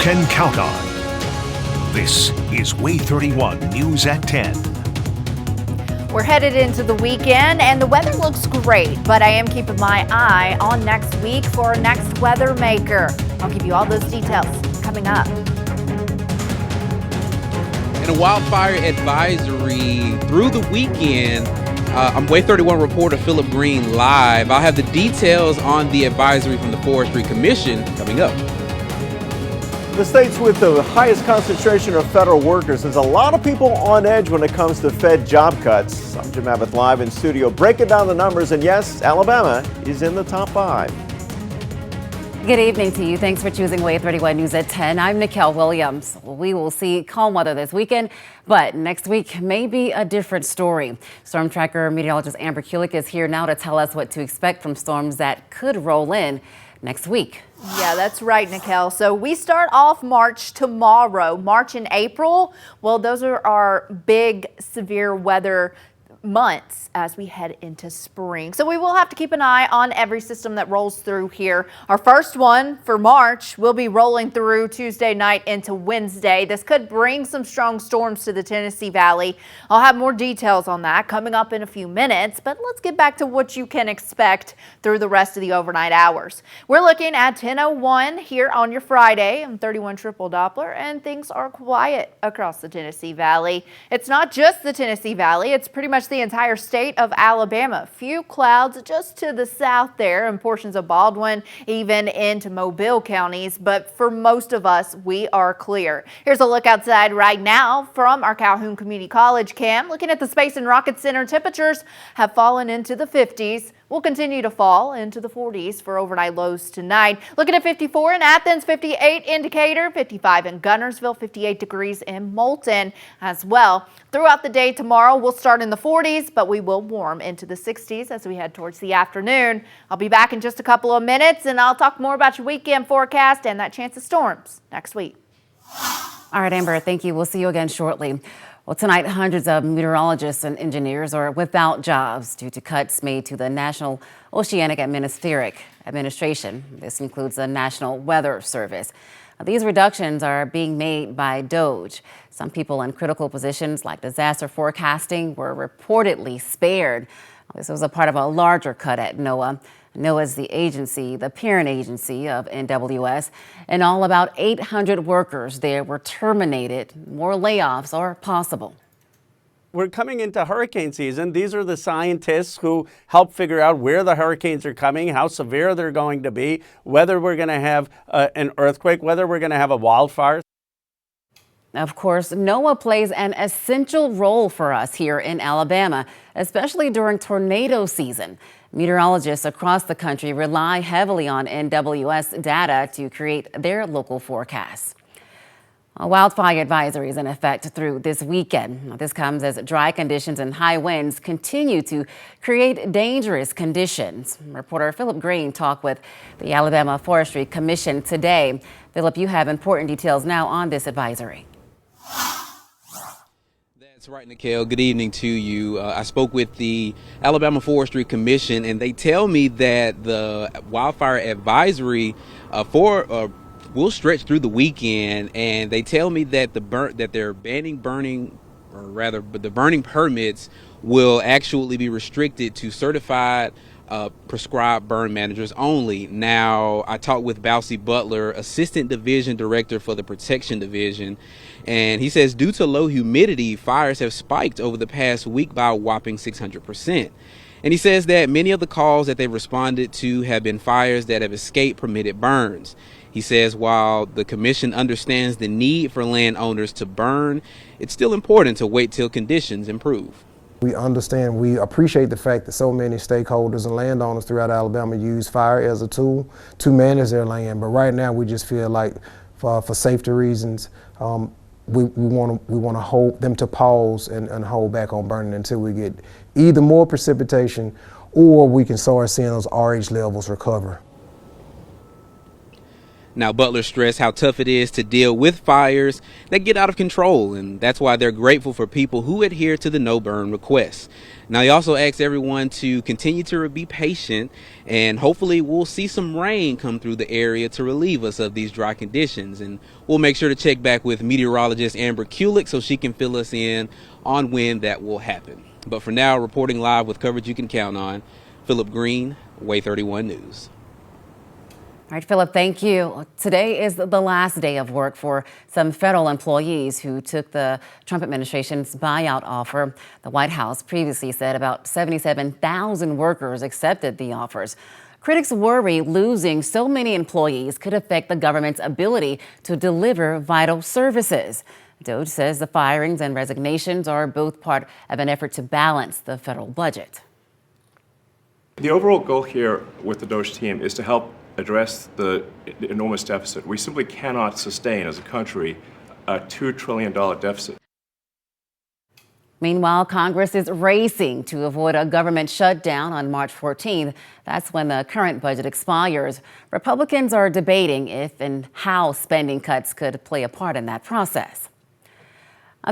can count on. This is Way 31 News at 10. We're headed into the weekend and the weather looks great, but I am keeping my eye on next week for our next weather maker. I'll give you all those details coming up. And a wildfire advisory through the weekend. I'm Way 31 reporter Philip Green live. I'll have the details on the advisory from the Forestry Commission coming up. The states with the highest concentration of federal workers. There's a lot of people on edge when it comes to Fed job cuts. I'm Jim Abbott live in studio breaking down the numbers, and yes, Alabama is in the top 5. Good evening to you. Thanks for choosing Way 31 News at 10. I'm Nicole Williams. We will see calm weather this weekend, but next week may be a different story. Storm tracker meteorologist Amber Kulik is here now to tell us what to expect from storms that could roll in next week. Yeah, that's right, Nicole. So we start off March tomorrow. March and April, well, those are our big severe weather months as we head into spring. So we will have to keep an eye on every system that rolls through here. Our first one for March will be rolling through Tuesday night into Wednesday. This could bring some strong storms to the Tennessee Valley. I'll have more details on that coming up in a few minutes, but let's get back to what you can expect through the rest of the overnight hours. We're looking at 10:01 here on your Friday. I'm 31 triple Doppler, and things are quiet across the Tennessee Valley. It's not just the Tennessee Valley, it's pretty much the entire state of Alabama. Few clouds just to the south there and portions of Baldwin, even into Mobile counties. But for most of us, we are clear. Here's a look outside right now from our Calhoun Community College cam. Looking at the Space and Rocket Center, temperatures have fallen into the 50s. Will continue to fall into the 40s for overnight lows tonight. Looking at 54 in Athens, 58 in Decatur, 55 in Gunnersville, 58 degrees in Moulton as well. Throughout the day tomorrow, we'll start in the 40s, but we will warm into the 60s as we head towards the afternoon. I'll be back in just a couple of minutes, and I'll talk more about your weekend forecast and that chance of storms next week. All right, Amber, thank you. We'll see you again shortly. Well, tonight, hundreds of meteorologists and engineers are without jobs due to cuts made to the National Oceanic Atmospheric Administration. This includes the National Weather Service. These reductions are being made by DOGE. Some people in critical positions like disaster forecasting were reportedly spared. This was a part of a larger cut at NOAA. NOAA is the agency, the parent agency of NWS, and all about 800 workers there were terminated. More layoffs are possible. We're coming into hurricane season. These are the scientists who help figure out where the hurricanes are coming, how severe they're going to be, whether we're going to have an earthquake, whether we're going to have a wildfire. Of course, NOAA plays an essential role for us here in Alabama, especially during tornado season. Meteorologists across the country rely heavily on NWS data to create their local forecasts. A wildfire advisory is in effect through this weekend. This comes as dry conditions and high winds continue to create dangerous conditions. Reporter Philip Green talked with the Alabama Forestry Commission today. Philip, you have important details now on this advisory. That's right, Nicole. Good evening to you. I spoke with the Alabama Forestry Commission, and they tell me that the wildfire advisory will stretch through the weekend, and they tell me that the burning permits will actually be restricted to certified prescribed burn managers only. Now, I talked with Balsy Butler, Assistant Division Director for the Protection Division, and he says due to low humidity, fires have spiked over the past week by a whopping 600%. And he says that many of the calls that they've responded to have been fires that have escaped permitted burns. He says while the commission understands the need for landowners to burn, it's still important to wait till conditions improve. We understand, we appreciate the fact that so many stakeholders and landowners throughout Alabama use fire as a tool to manage their land. But right now, we just feel like for safety reasons, we want to hold them to pause and hold back on burning until we get either more precipitation or we can start seeing those RH levels recover. Now, Butler stressed how tough it is to deal with fires that get out of control, and that's why they're grateful for people who adhere to the no burn requests. Now, he also asked everyone to continue to be patient, and hopefully we'll see some rain come through the area to relieve us of these dry conditions. And we'll make sure to check back with meteorologist Amber Kulick so she can fill us in on when that will happen. But for now, reporting live with coverage you can count on, Philip Green, Way 31 News. All right, Philip, thank you. Today is the last day of work for some federal employees who took the Trump administration's buyout offer. The White House previously said about 77,000 workers accepted the offers. Critics worry losing so many employees could affect the government's ability to deliver vital services. DOJ says the firings and resignations are both part of an effort to balance the federal budget. The overall goal here with the DOJ team is to help address the enormous deficit. We simply cannot sustain as a country a $2 trillion deficit. Meanwhile, Congress is racing to avoid a government shutdown on March 14th. That's when the current budget expires. Republicans are debating if and how spending cuts could play a part in that process.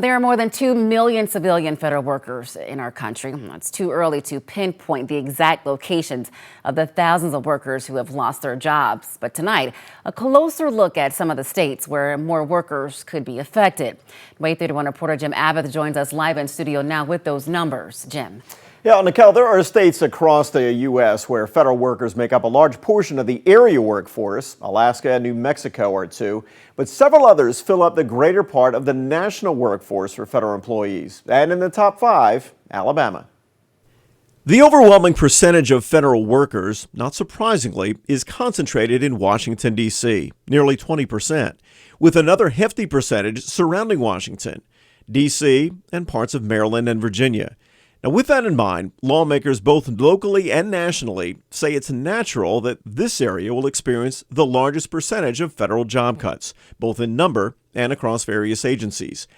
There are more than 2 million civilian federal workers in our country. It's too early to pinpoint the exact locations of the thousands of workers who have lost their jobs. But tonight, a closer look at some of the states where more workers could be affected. Way 31 reporter Jim Abbott joins us live in studio now with those numbers. Jim. Yeah, Nicole, there are states across the U.S. where federal workers make up a large portion of the area workforce. Alaska and New Mexico are two, but several others fill up the greater part of the national workforce for federal employees. And in the top 5, Alabama. The overwhelming percentage of federal workers, not surprisingly, is concentrated in Washington, D.C., nearly 20%, with another hefty percentage surrounding Washington, D.C., and parts of Maryland and Virginia. Now, with that in mind, lawmakers both locally and nationally say it's natural that this area will experience the largest percentage of federal job cuts, both in number and across various agencies.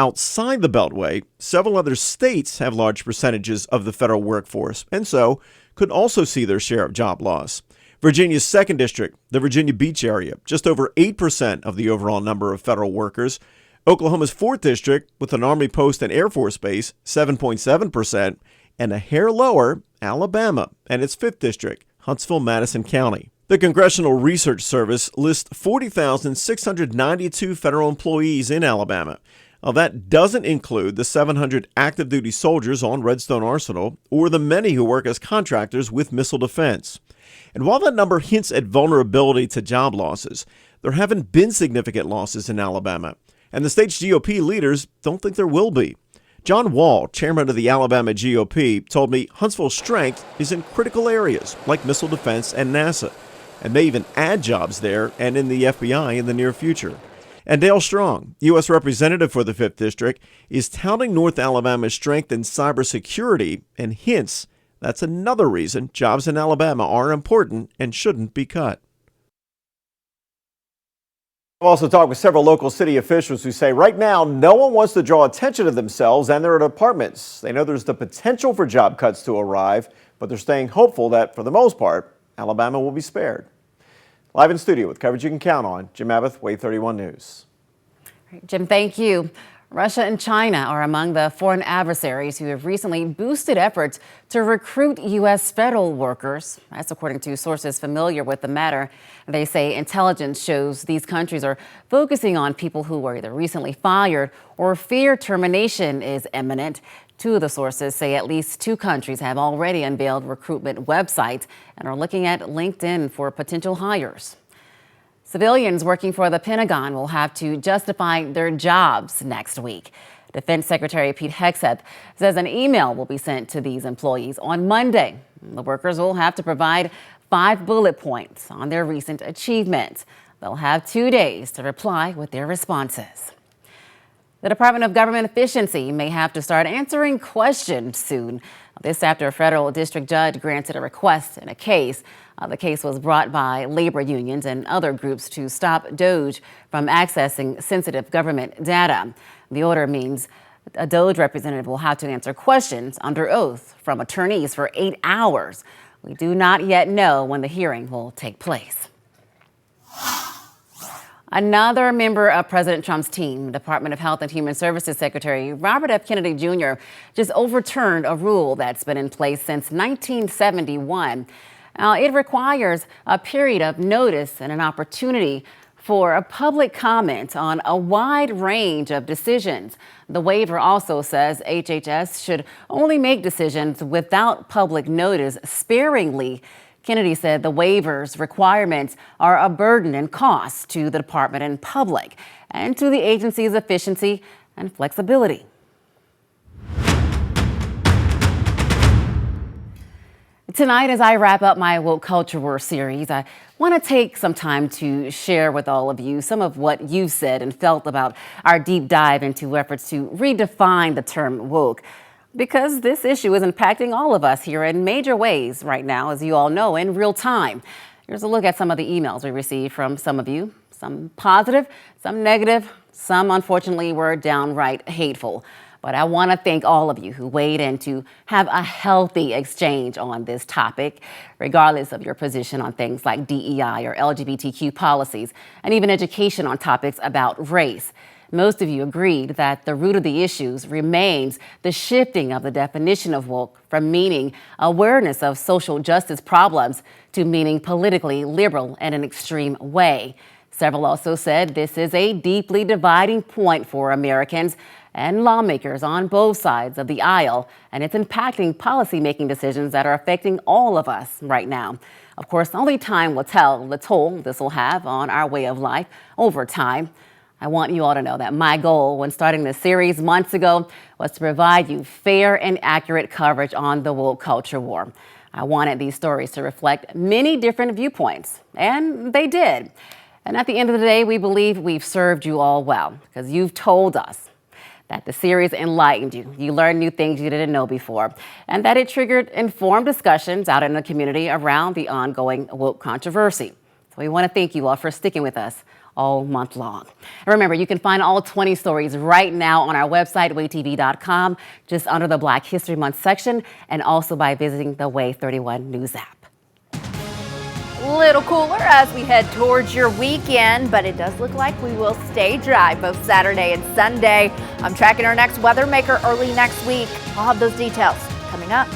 Outside the Beltway, several other states have large percentages of the federal workforce, and so could also see their share of job loss. Virginia's 2nd District, the Virginia Beach area, just over 8% of the overall number of federal workers. Oklahoma's 4th District, with an Army post and Air Force base, 7.7%, and a hair lower, Alabama, and its 5th District, Huntsville-Madison County. The Congressional Research Service lists 40,692 federal employees in Alabama. Now, that doesn't include the 700 active duty soldiers on Redstone Arsenal or the many who work as contractors with missile defense. And while that number hints at vulnerability to job losses, there haven't been significant losses in Alabama. And the state's GOP leaders don't think there will be. John Wall, chairman of the Alabama GOP, told me Huntsville's strength is in critical areas like missile defense and NASA, and may even add jobs there and in the FBI in the near future. And Dale Strong, U.S. Representative for the 5th District, is touting North Alabama's strength in cybersecurity and hints that's another reason jobs in Alabama are important and shouldn't be cut. I've also talked with several local city officials who say right now no one wants to draw attention to themselves and their departments. They know there's the potential for job cuts to arrive, but they're staying hopeful that, for the most part, Alabama will be spared. Live in studio with coverage you can count on, Jim Abbott, Way 31 News. Jim, thank you. Russia and China are among the foreign adversaries who have recently boosted efforts to recruit U.S. federal workers. That's according to sources familiar with the matter. They say intelligence shows these countries are focusing on people who were either recently fired or fear termination is imminent. Two of the sources say at least 2 countries have already unveiled recruitment websites and are looking at LinkedIn for potential hires. Civilians working for the Pentagon will have to justify their jobs next week. Defense Secretary Pete Hegseth says an email will be sent to these employees on Monday. The workers will have to provide 5 bullet points on their recent achievements. They'll have 2 days to reply with their responses. The Department of Government Efficiency may have to start answering questions soon. This after a federal district judge granted a request in a case. The case was brought by labor unions and other groups to stop DOJ from accessing sensitive government data. The order means a DOJ representative will have to answer questions under oath from attorneys for 8 hours. We do not yet know when the hearing will take place. Another member of President Trump's team, Department of Health and Human Services Secretary Robert F. Kennedy Jr., just overturned a rule that's been in place since 1971. It requires a period of notice and an opportunity for a public comment on a wide range of decisions. The waiver also says HHS should only make decisions without public notice sparingly. Kennedy said the waiver's requirements are a burden and cost to the department and public, and to the agency's efficiency and flexibility. Tonight, as I wrap up my Woke Culture War series, I want to take some time to share with all of you some of what you said and felt about our deep dive into efforts to redefine the term woke. Because this issue is impacting all of us here in major ways right now, as you all know, in real time. Here's a look at some of the emails we received from some of you. Some positive, some negative, some unfortunately were downright hateful. But I want to thank all of you who weighed in to have a healthy exchange on this topic, regardless of your position on things like DEI or LGBTQ policies, and even education on topics about race. Most of you agreed that the root of the issues remains the shifting of the definition of woke from meaning awareness of social justice problems to meaning politically liberal in an extreme way. Several also said this is a deeply dividing point for Americans and lawmakers on both sides of the aisle, and it's impacting policymaking decisions that are affecting all of us right now. Of course, only time will tell the toll this will have on our way of life over time. I want you all to know that my goal when starting this series months ago was to provide you fair and accurate coverage on the woke culture war. I wanted these stories to reflect many different viewpoints, and they did. And at the end of the day, we believe we've served you all well because you've told us that the series enlightened you. You learned new things you didn't know before, and that it triggered informed discussions out in the community around the ongoing woke controversy. So we want to thank you all for sticking with us all month long. And remember, you can find all 20 stories right now on our website, waytv.com, just under the Black History Month section, and also by visiting the Way 31 News app. Little cooler as we head towards your weekend, but it does look like we will stay dry both Saturday and Sunday. I'm tracking our next weather maker early next week. I'll have those details coming up.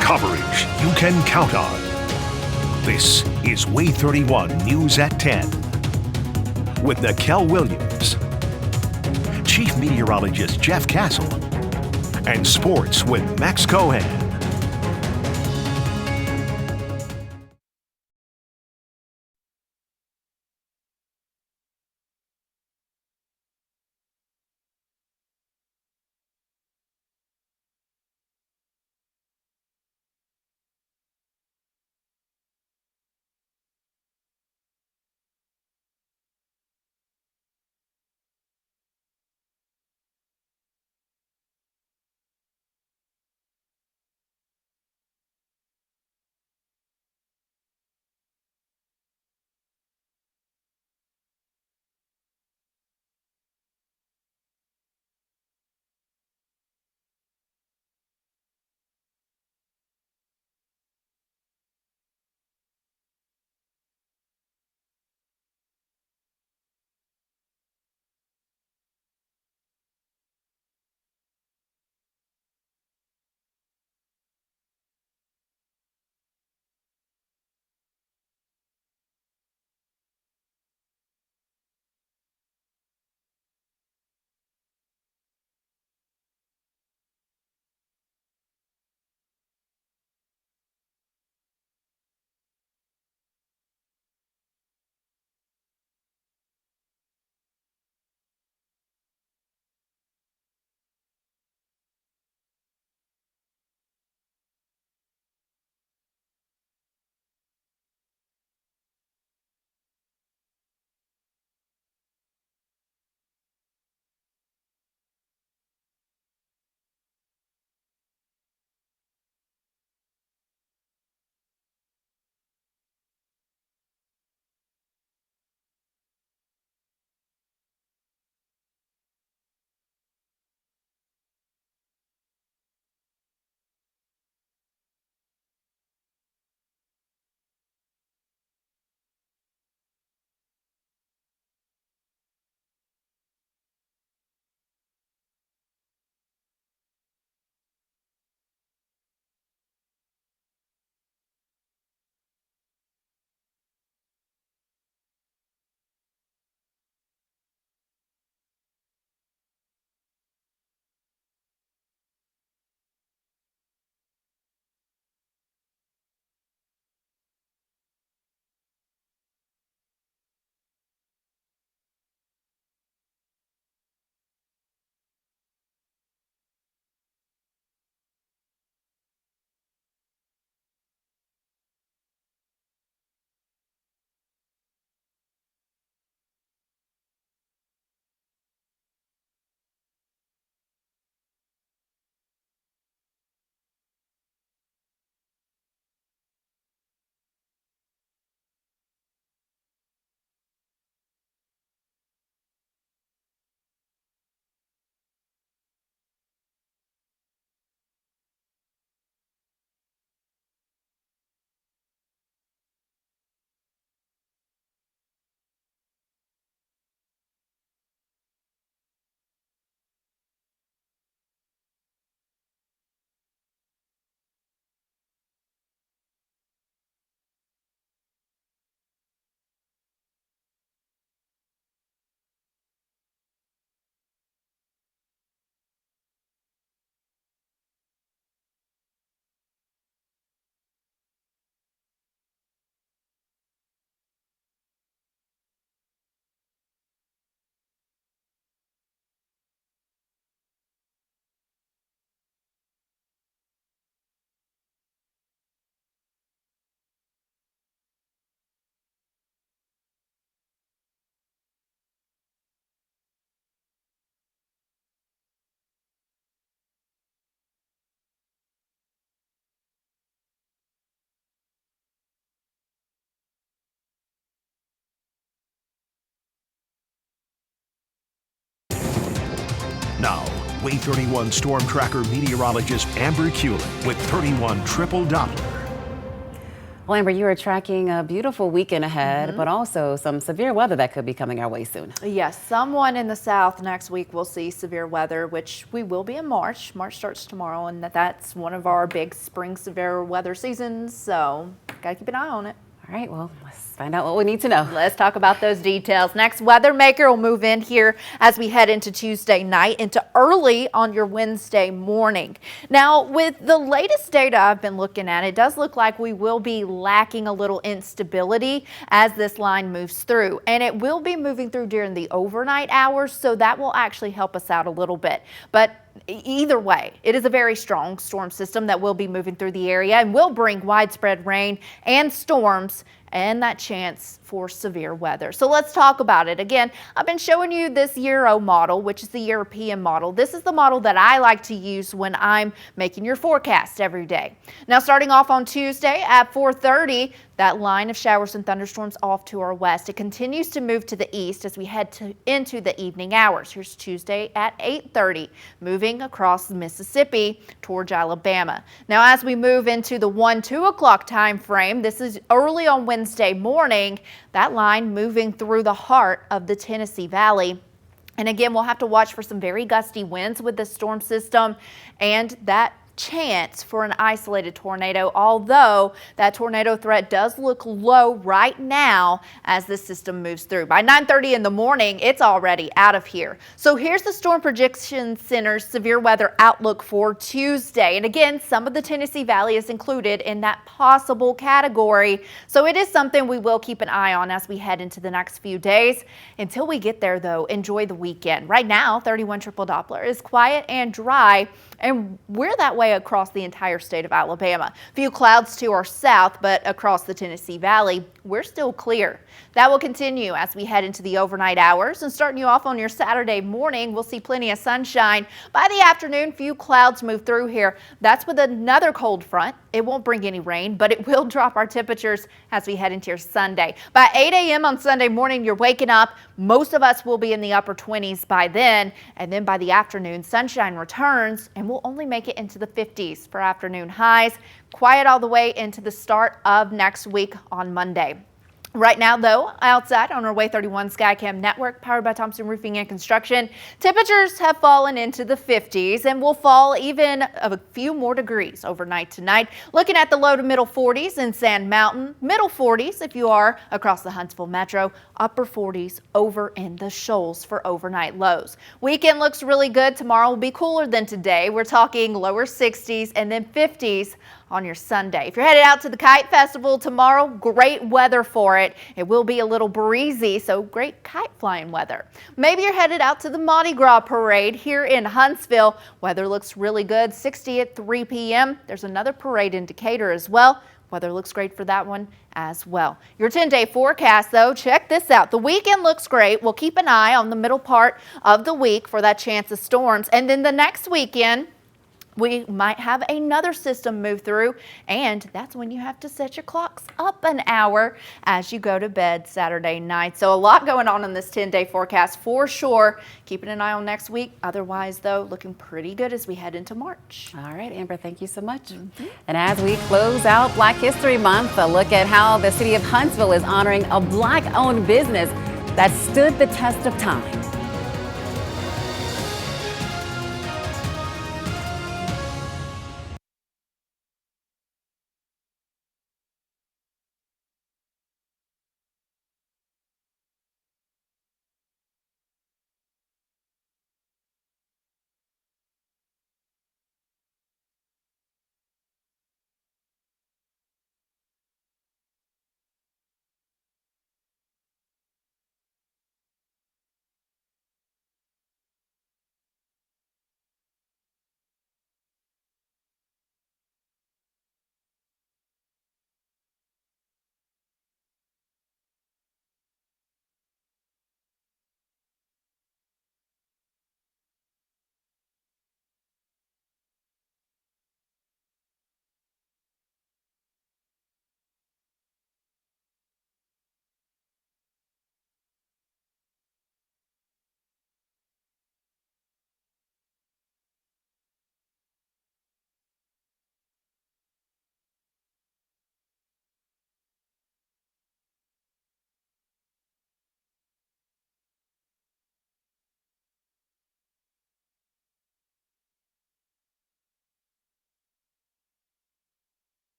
Coverage you can count on. This is Way 31 News at 10 with Nikel Williams, Chief Meteorologist Jeff Castle, and Sports with Max Cohen. Wave 31 Storm Tracker meteorologist Amber Kulik with 31 Triple Doppler. Well, Amber, you are tracking a beautiful weekend ahead, but also some severe weather that could be coming our way soon. Yes, someone in the south next week will see severe weather, which we will be in March. March starts tomorrow, and that's one of our big spring severe weather seasons, so gotta keep an eye on it. All right, well, let's find out what we need to know. Let's talk about those details. Next, weather maker will move in here as we head into Tuesday night into early on your Wednesday morning. Now, with the latest data I've been looking at, it does look like we will be lacking a little instability as this line moves through, and it will be moving through during the overnight hours, so that will actually help us out a little bit. But either way, it is a very strong storm system that will be moving through the area and will bring widespread rain and storms and that chance for severe weather. So let's talk about it. Again, I've been showing you this Euro model, which is the European model. This is the model that I like to use when I'm making your forecast every day. Now, starting off on Tuesday at 4:30, that line of showers and thunderstorms off to our west. It continues to move to the east as we head into the evening hours. Here's Tuesday at 8:30, moving across Mississippi towards Alabama. Now, as we move into the 1-2 o'clock time frame, this is early on Wednesday morning, that line moving through the heart of the Tennessee Valley. And again, we'll have to watch for some very gusty winds with this storm system and that chance for an isolated tornado, although that tornado threat does look low right now as this system moves through. By 9:30 in the morning, it's already out of here. So here's the Storm Prediction Center's severe weather outlook for Tuesday. And again, some of the Tennessee Valley is included in that possible category. So it is something we will keep an eye on as we head into the next few days. Until we get there, though, enjoy the weekend. Right now, 31 Triple Doppler is quiet and dry, and we're that way across the entire state of Alabama. Few clouds to our south, but across the Tennessee Valley, we're still clear. That will continue as we head into the overnight hours, and starting you off on your Saturday morning, we'll see plenty of sunshine. By the afternoon, few clouds move through here. That's with another cold front. It won't bring any rain, but it will drop our temperatures as we head into your Sunday. By 8 a.m. on Sunday morning, you're waking up. Most of us will be in the upper 20s by then, and then by the afternoon, sunshine returns, and we'll only make it into the 50s for afternoon highs. Quiet all the way into the start of next week on Monday. Right now, though, outside on our Way 31 Skycam network, powered by Thompson Roofing and Construction, temperatures have fallen into the 50s and will fall even a few more degrees overnight tonight. Looking at the low to middle 40s in Sand Mountain, middle 40s if you are across the Huntsville Metro, upper 40s over in the Shoals for overnight lows. Weekend looks really good. Tomorrow will be cooler than today. We're talking lower 60s and then 50s on your Sunday. If you're headed out to the Kite Festival tomorrow, great weather for it. It will be a little breezy, so great kite flying weather. Maybe you're headed out to the Mardi Gras parade here in Huntsville. Weather looks really good, 60 at 3 p.m. There's another parade in Decatur as well. Weather looks great for that one as well. Your 10-day forecast, though, check this out. The weekend looks great. We'll keep an eye on the middle part of the week for that chance of storms. And then the next weekend, we might have another system move through, and that's when you have to set your clocks up an hour as you go to bed Saturday night. So a lot going on in this 10-day forecast for sure. Keeping an eye on next week. Otherwise, though, looking pretty good as we head into March. All right, Amber, thank you so much. And as we close out Black History Month, a look at how the city of Huntsville is honoring a Black-owned business that stood the test of time.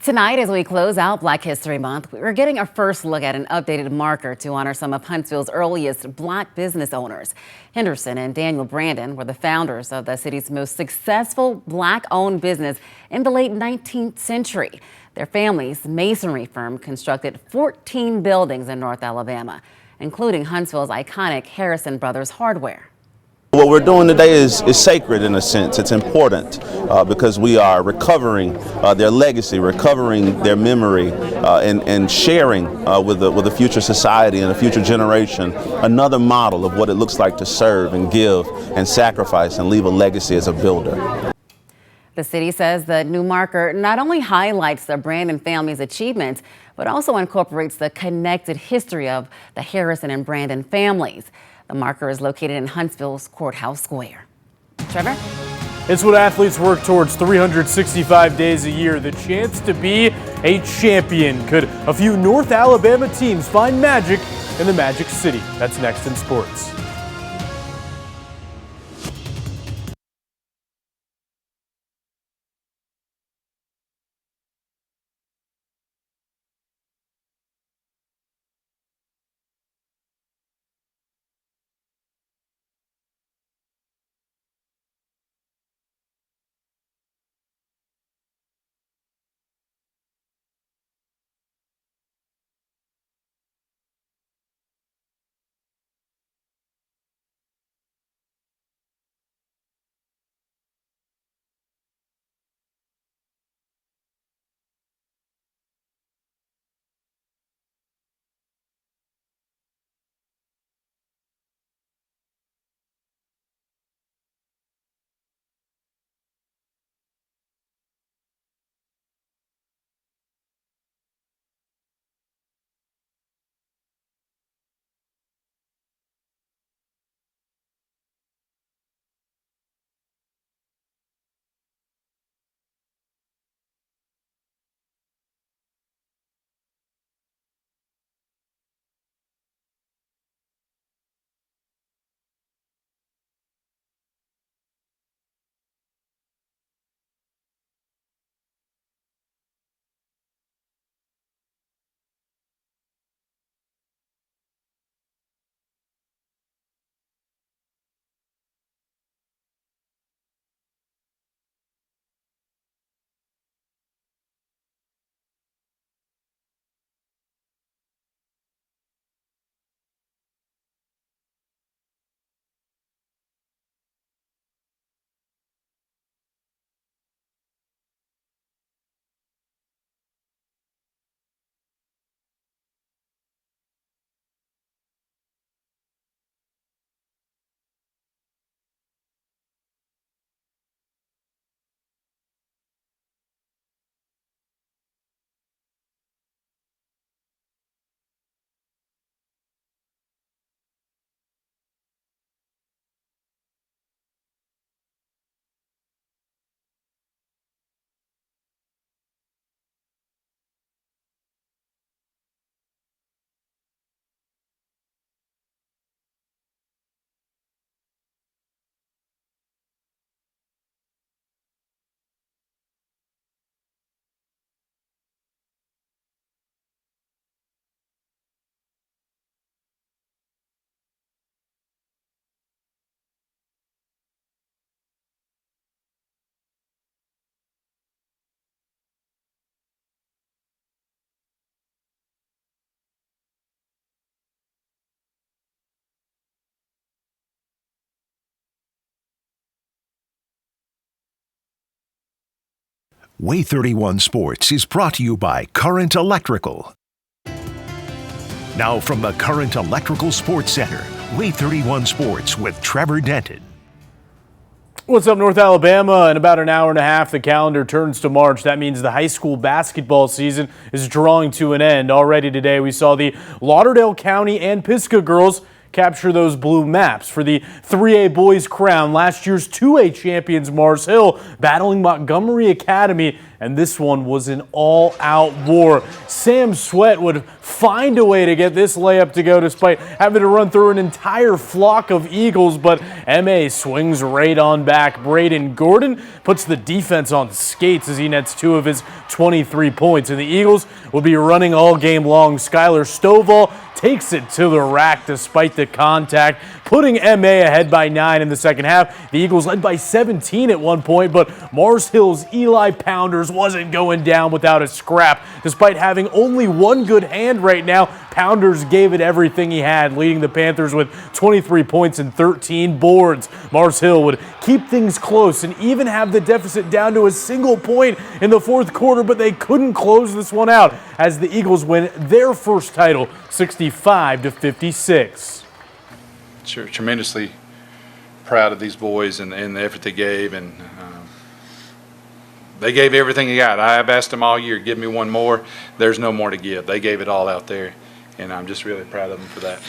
Tonight, as we close out Black History Month, we're getting our first look at an updated marker to honor some of Huntsville's earliest Black business owners. Henderson and Daniel Brandon were the founders of the city's most successful Black-owned business in the late 19th century. Their family's masonry firm constructed 14 buildings in North Alabama, including Huntsville's iconic Harrison Brothers Hardware. What we're doing today is sacred in a sense. It's important because we are recovering their legacy, recovering their memory, and sharing with a future society and a future generation another model of what it looks like to serve and give and sacrifice and leave a legacy as a builder. The city says the new marker not only highlights the Brandon family's achievements, but also incorporates the connected history of the Harrison and Brandon families. The marker is located in Huntsville's Courthouse Square. Trevor? It's what athletes work towards 365 days a year, the chance to be a champion. Could a few North Alabama teams find magic in the Magic City? That's next in sports. Way 31 Sports is brought to you by Current Electrical. Now from the Current Electrical Sports Center, Way 31 Sports with Trevor Denton. What's up, North Alabama? In about an hour and a half, the calendar turns to March. That means the high school basketball season is drawing to an end. Already today, we saw the Lauderdale County and Pisgah girls capture those blue maps. For the 3A boys crown, last year's 2A champions Mars Hill battling Montgomery Academy, and this one was an all-out war. Sam Sweat would find a way to get this layup to go despite having to run through an entire flock of Eagles, but MA swings right on back. Braden Gordon puts the defense on skates as he nets 2 of his 23 points, and the Eagles will be running all game long. Skylar Stovall takes it to the rack despite the contact, putting MA ahead by 9 in the second half. The Eagles led by 17 at one point, but Mars Hill's Eli Pounders wasn't going down without a scrap. Despite having only one good hand right now, Pounders gave it everything he had, leading the Panthers with 23 points and 13 boards. Mars Hill would keep things close and even have the deficit down to a single point in the fourth quarter, but they couldn't close this one out as the Eagles win their first title 65-56. Tremendously proud of these boys and the effort they gave, and they gave everything they got. I have asked them all year, give me one more. There's no more to give. They gave it all out there, and I'm just really proud of them for that.